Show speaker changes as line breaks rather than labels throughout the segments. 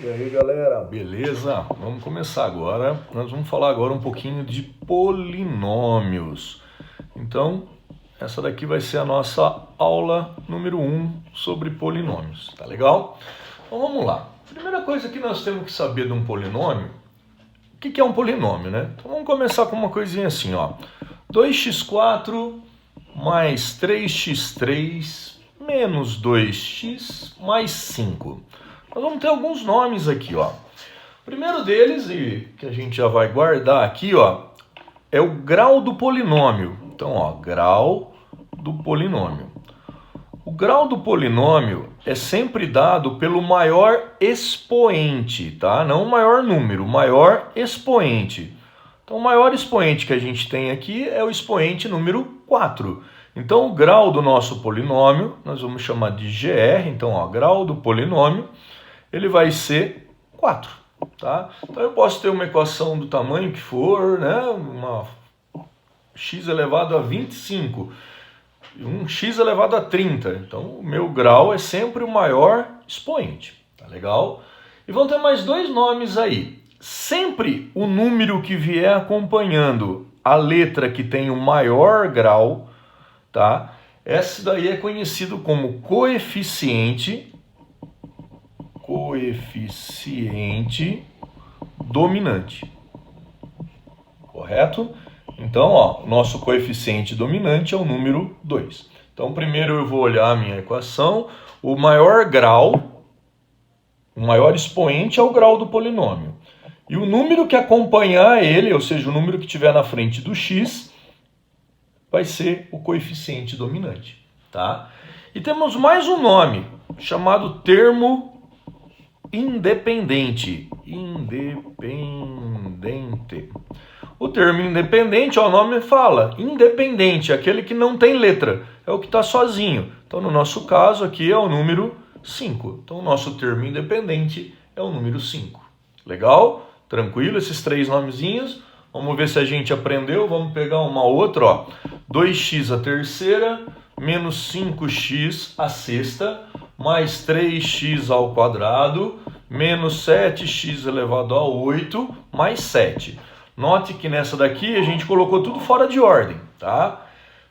E aí galera, beleza? Vamos começar agora. Nós vamos falar agora um pouquinho de polinômios. Então, essa daqui vai ser a nossa aula número 1 sobre polinômios, tá legal? Então vamos lá. Primeira coisa que nós temos que saber de um polinômio, o que é um polinômio, né? Então vamos começar com uma coisinha assim, ó. 2x4 mais 3x3 menos 2x mais 5. Nós vamos ter alguns nomes aqui, ó. O primeiro deles, e que a gente já vai guardar aqui, ó, é o grau do polinômio. Então, ó, grau do polinômio. O grau do polinômio é sempre dado pelo maior expoente, tá? Não o maior número, o maior expoente. Então, o maior expoente que a gente tem aqui é o expoente número 4. Então, o grau do nosso polinômio, nós vamos chamar de GR. Então, ó, grau do polinômio, ele vai ser 4, tá? Então eu posso ter uma equação do tamanho que for, né? Uma x elevado a 25, um x elevado a 30. Então o meu grau é sempre o maior expoente, tá legal? E vão ter mais dois nomes aí. Sempre o número que vier acompanhando a letra que tem o maior grau, tá? Esse daí é conhecido como coeficiente dominante, correto? Então, ó, nosso coeficiente dominante é o número 2. Então, primeiro eu vou olhar a minha equação. O maior grau, o maior expoente é o grau do polinômio. E o número que acompanhar ele, ou seja, o número que estiver na frente do x, vai ser o coeficiente dominante, tá? E temos mais um nome, chamado termo independente. O termo independente, ó, o nome fala, independente, aquele que não tem letra, é o que está sozinho. Então, no nosso caso aqui é o número 5. Então, o nosso termo independente é o número 5. Legal? Tranquilo? Esses três nomezinhos. Vamos ver se a gente aprendeu. Vamos pegar uma outra, ó. 2x a terceira, menos 5x a sexta, mais 3x ao quadrado, menos 7x elevado a 8, mais 7. Note que nessa daqui a gente colocou tudo fora de ordem, tá?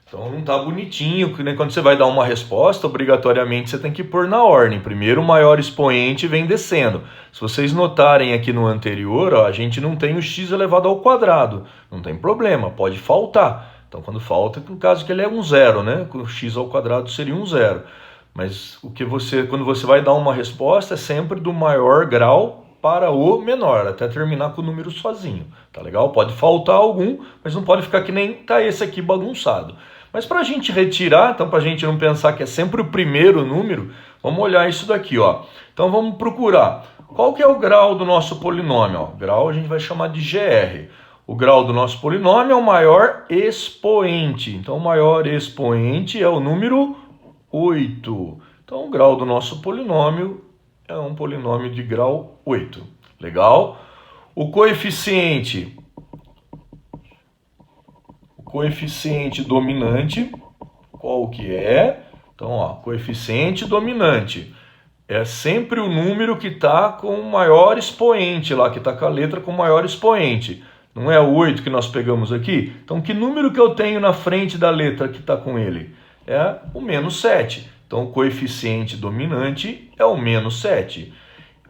Então não tá bonitinho, que nem quando você vai dar uma resposta, obrigatoriamente você tem que pôr na ordem. Primeiro o maior expoente vem descendo. Se vocês notarem aqui no anterior, ó, a gente não tem o x elevado ao quadrado. Não tem problema, pode faltar. Então quando falta, no caso que ele é um zero, né? O x ao quadrado seria um zero. Mas o que quando você vai dar uma resposta é sempre do maior grau para o menor, até terminar com o número sozinho, tá legal? Pode faltar algum, mas não pode ficar que nem tá esse aqui bagunçado. Mas para a gente retirar, então para a gente não pensar que é sempre o primeiro número, vamos olhar isso daqui, ó. Então vamos procurar qual que é o grau do nosso polinômio, ó. Grau a gente vai chamar de GR. O grau do nosso polinômio é o maior expoente. Então o maior expoente é o número 8. Então o grau do nosso polinômio é um polinômio de grau 8. Legal? O coeficiente dominante, qual que é? Então, ó, coeficiente dominante é sempre o número que está com o maior expoente lá, que está com a letra com o maior expoente. Não é o 8 que nós pegamos aqui? Então, que número que eu tenho na frente da letra que está com ele? É o menos 7. Então, o coeficiente dominante é o menos 7.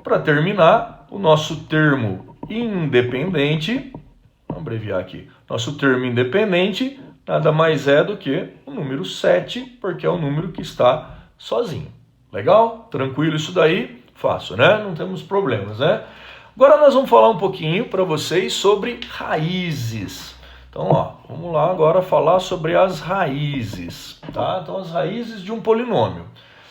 Para terminar, o nosso termo independente, vamos abreviar aqui, nosso termo independente nada mais é do que o número 7, porque é o número que está sozinho. Legal? Tranquilo isso daí? Fácil, né? Não temos problemas, né? Agora nós vamos falar um pouquinho para vocês sobre raízes. Então, ó, vamos lá agora falar sobre as raízes, tá? Então, as raízes de um polinômio.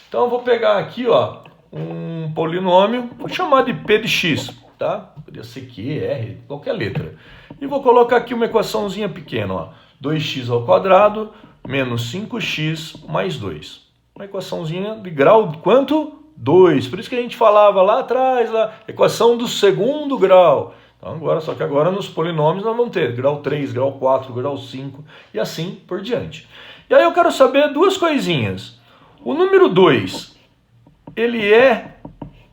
Então, eu vou pegar aqui, ó, um polinômio, vou chamar de P de x, tá? Podia ser Q, R, qualquer letra. E vou colocar aqui uma equaçãozinha pequena, ó. 2x ao quadrado menos 5x mais 2. Uma equaçãozinha de grau de quanto? 2. Por isso que a gente falava lá atrás, lá, equação do segundo grau. Então, só que agora nos polinômios nós vamos ter grau 3, grau 4, grau 5 e assim por diante. E aí eu quero saber duas coisinhas. O número 2, ele é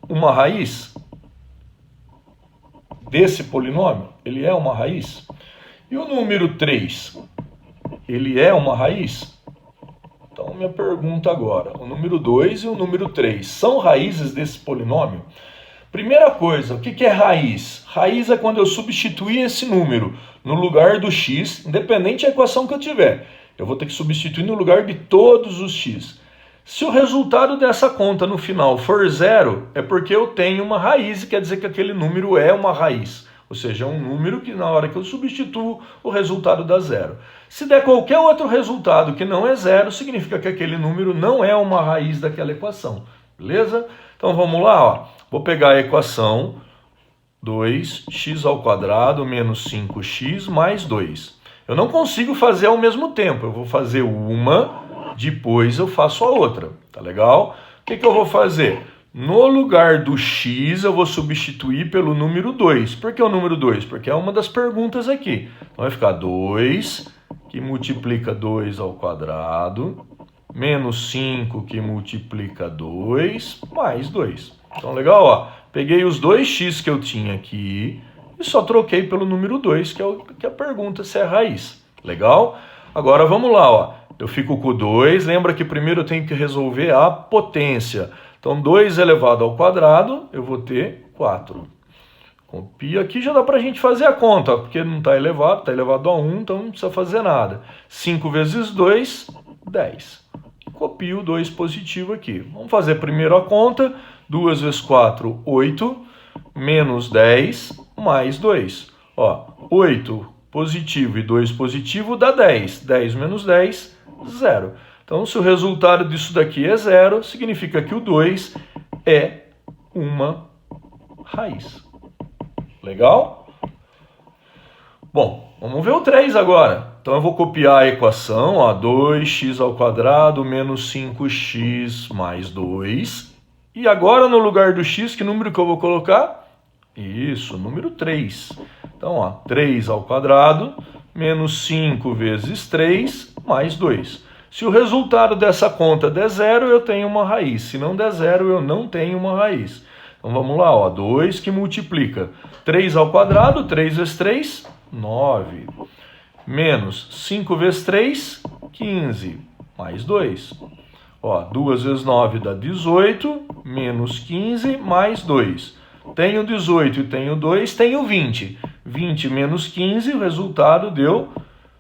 uma raiz? desse polinômio? Ele é uma raiz? E o número 3? Ele é uma raiz? Então, minha pergunta agora, o número 2 e o número 3 são raízes desse polinômio? Primeira coisa, o que é raiz? Raiz é quando eu substituir esse número no lugar do x, independente da equação que eu tiver. Eu vou ter que substituir no lugar de todos os x. Se o resultado dessa conta no final for 0, é porque eu tenho uma raiz e quer dizer que aquele número é uma raiz. Ou seja, é um número que na hora que eu substituo, o resultado dá 0. Se der qualquer outro resultado que não é 0, significa que aquele número não é uma raiz daquela equação. Beleza? Então vamos lá, ó. Vou pegar a equação 2x² menos 5x mais 2. Eu não consigo fazer ao mesmo tempo. Eu vou fazer uma, depois eu faço a outra. Tá legal? O que eu vou fazer? No lugar do x, eu vou substituir pelo número 2. Por que o número 2? Porque é uma das perguntas aqui. Então vai ficar 2, que multiplica 2² menos 5 que multiplica 2, mais 2. Então, legal, ó. Peguei os 2x que eu tinha aqui e só troquei pelo número 2, que é a pergunta se é raiz. Legal? Agora, vamos lá, ó. Eu fico com o 2. Lembra que primeiro eu tenho que resolver a potência. Então, 2 elevado ao quadrado, eu vou ter 4. Copia aqui, já dá para a gente fazer a conta, ó, porque não está elevado a 1, então não precisa fazer nada. 5 vezes 2, 10. Copio o 2 positivo aqui. Vamos fazer primeiro a conta. 2 vezes 4, 8, menos 10, mais 2. Ó, 8 positivo e 2 positivo dá 10. 10 menos 10, 0. Então, se o resultado disso daqui é 0, significa que o 2 é uma raiz. Legal? Bom, vamos ver o 3 agora. Então, eu vou copiar a equação, ó, 2x² menos 5x mais 2. E agora, no lugar do x, que número que eu vou colocar? Isso, número 3. Então, ó, 3² menos 5 vezes 3 mais 2. Se o resultado dessa conta der 0, eu tenho uma raiz. Se não der 0, eu não tenho uma raiz. Então, vamos lá, ó, 2 que multiplica 3², 3 vezes 3, 9. Menos 5 vezes 3, 15, mais 2. Ó, 2 vezes 9 dá 18, menos 15, mais 2. Tenho 18 e tenho 2, tenho 20. 20 menos 15, o resultado deu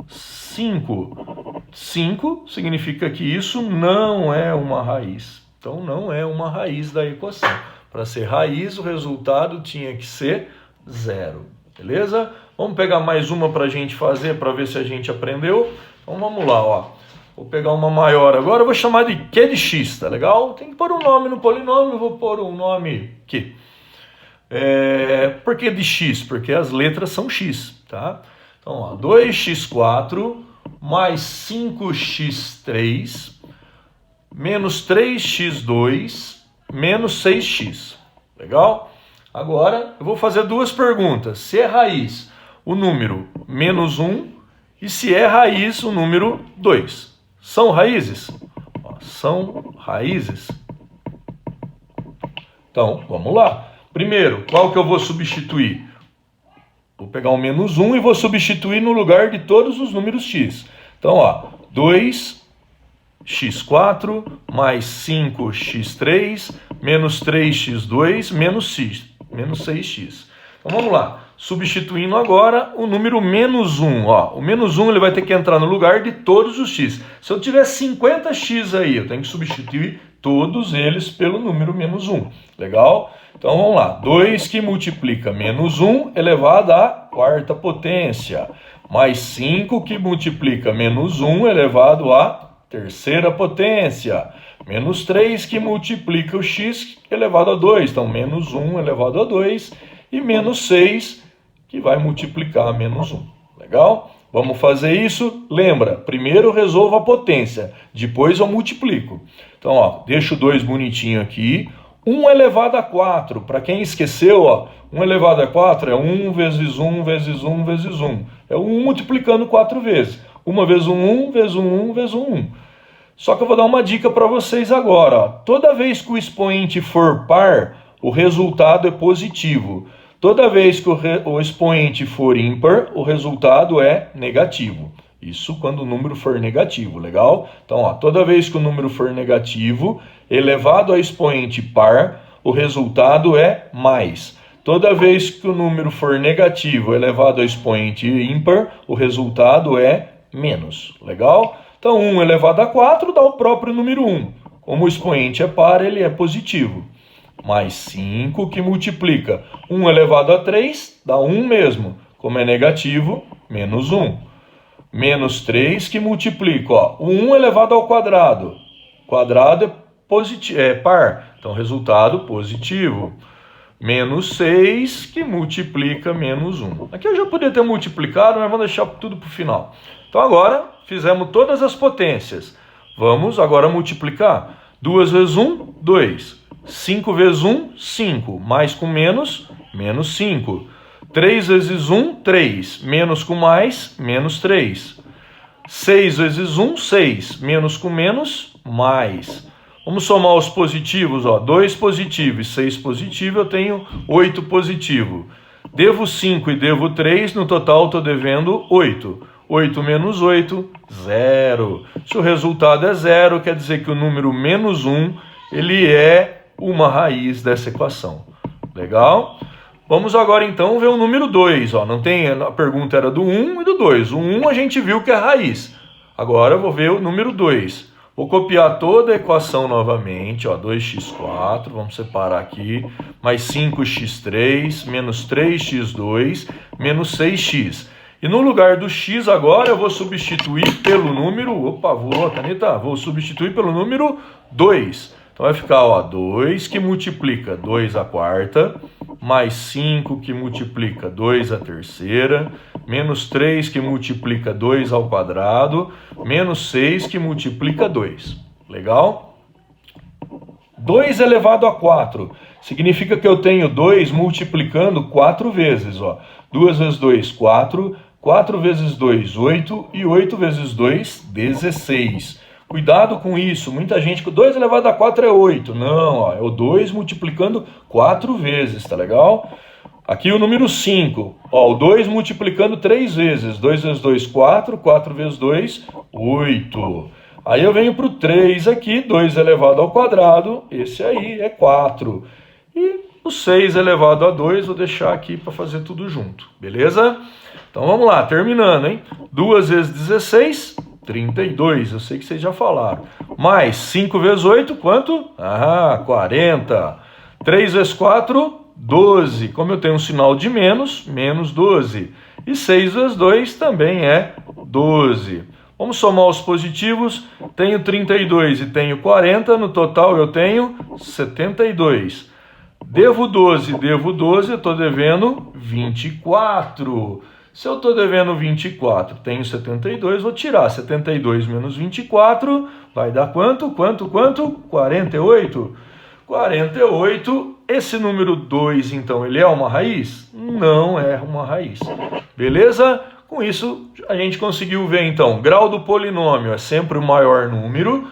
5. 5 significa que isso não é uma raiz. Então, não é uma raiz da equação. Para ser raiz, o resultado tinha que ser 0. Beleza? Vamos pegar mais uma para a gente fazer, para ver se a gente aprendeu. Então, vamos lá, ó. Vou pegar uma maior agora, eu vou chamar de Q de x, tá legal? Tem que pôr um nome no polinômio, eu vou pôr um nome Q. Por que de x? Porque as letras são x, tá? Então, ó, 2x4 mais 5x3 menos 3x2 menos 6x. Legal? Agora, eu vou fazer duas perguntas. Se é raiz o número menos 1 e se é raiz o número 2. São raízes? Ó, são raízes. Então, vamos lá. Primeiro, qual que eu vou substituir? Vou pegar o menos 1 e vou substituir no lugar de todos os números x. Então, ó, 2x4 mais 5x3 menos 3x2 menos 6x. Então, vamos lá. Substituindo agora o número menos 1. Ó, o menos 1 ele vai ter que entrar no lugar de todos os x. Se eu tiver 50x aí, eu tenho que substituir todos eles pelo número menos 1. Legal? Então vamos lá. 2 que multiplica menos 1 elevado à quarta potência. Mais 5 que multiplica menos 1 elevado à terceira potência. Menos 3 que multiplica o x elevado a 2. Então menos 1 elevado a 2. E menos 6 que vai multiplicar menos 1. Legal? Vamos fazer isso? Lembra, primeiro eu resolvo a potência, depois eu multiplico. Então, ó, deixo o 2 bonitinho aqui. 1 elevado a 4, para quem esqueceu, ó, 1 elevado a 4 é 1 vezes 1 vezes 1 vezes 1. É o 1 multiplicando 4 vezes. 1 vezes 1 vezes 1 vezes 1. Só que eu vou dar uma dica para vocês agora. Ó. Toda vez que o expoente for par, o resultado é positivo. Toda vez que o expoente for ímpar, o resultado é negativo. Isso quando o número for negativo, legal? Então, ó, toda vez que o número for negativo, elevado a expoente par, o resultado é mais. Toda vez que o número for negativo elevado a expoente ímpar, o resultado é menos. Legal? Então, 1 elevado a 4 dá o próprio número 1. Como o expoente é par, ele é positivo. Mais 5 que multiplica 1 elevado a 3 dá 1 mesmo. Como é negativo, menos 1. Menos 3 que multiplica, ó, o 1 elevado ao quadrado. Quadrado é par, então resultado positivo. Menos 6 que multiplica menos 1. Aqui eu já poderia ter multiplicado, mas vamos deixar tudo para o final. Então agora fizemos todas as potências. Vamos agora multiplicar. 2 vezes 1, 2. 5 vezes 1, 5. Mais com menos, menos 5. 3 vezes 1, 3. Menos com mais, menos 3. 6 vezes 1, 6. Menos com menos, mais. Vamos somar os positivos, ó. 2 positivo e 6 positivo, eu tenho 8 positivo. Devo 5 e devo 3, no total estou devendo 8. 8 menos 8, 0. Se o resultado é 0, quer dizer que o número menos 1, ele é uma raiz dessa equação. Legal? Vamos agora então ver o número 2. Ó. Não tem, a pergunta era do 1 e do 2. O 1 a gente viu que é raiz. Agora eu vou ver o número 2. Vou copiar toda a equação novamente, ó, 2x4, vamos separar aqui, mais 5x3, menos 3x2, menos 6x. E no lugar do x agora eu vou substituir pelo número, vou substituir pelo número 2. Então vai ficar, ó, 2 que multiplica 2 à quarta, mais 5 que multiplica 2 à terceira, menos 3 que multiplica 2 ao quadrado, menos 6 que multiplica 2. Legal? 2 elevado a 4 significa que eu tenho 2 multiplicando 4 vezes. Ó. 2 vezes 2, 4. 4 vezes 2, 8. E 8 vezes 2, 16. Cuidado com isso. Muita gente com 2 elevado a 4 é 8. Não, ó, é o 2 multiplicando 4 vezes, tá legal? Aqui o número 5. Ó, o 2 multiplicando 3 vezes. 2 vezes 2, 4. 4 vezes 2, 8. Aí eu venho para o 3 aqui. 2 elevado ao quadrado. Esse aí é 4. E o 6 elevado a 2, vou deixar aqui para fazer tudo junto. Beleza? Então vamos lá, terminando, hein? 2 vezes 16, 32. Eu sei que vocês já falaram. Mais 5 vezes 8, quanto? 40. 3 vezes 4, 12. Como eu tenho um sinal de menos, menos 12. E 6 vezes 2 também é 12. Vamos somar os positivos. Tenho 32 e tenho 40. No total eu tenho 72. Devo 12, eu estou devendo 24. Se eu estou devendo 24, tenho 72, vou tirar 72 menos 24, vai dar quanto? 48. 48, esse número 2, então, ele é uma raiz? Não é uma raiz. Beleza? Com isso, a gente conseguiu ver, então, grau do polinômio é sempre o maior número,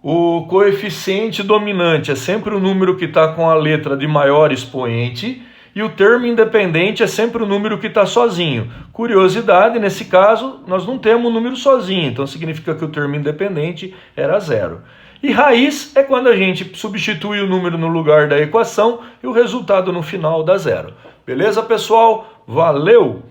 o coeficiente dominante é sempre o número que está com a letra de maior expoente, e o termo independente é sempre o número que está sozinho. Curiosidade, nesse caso, nós não temos um número sozinho, então significa que o termo independente era 0. E raiz é quando a gente substitui o número no lugar da equação e o resultado no final dá 0. Beleza, pessoal? Valeu!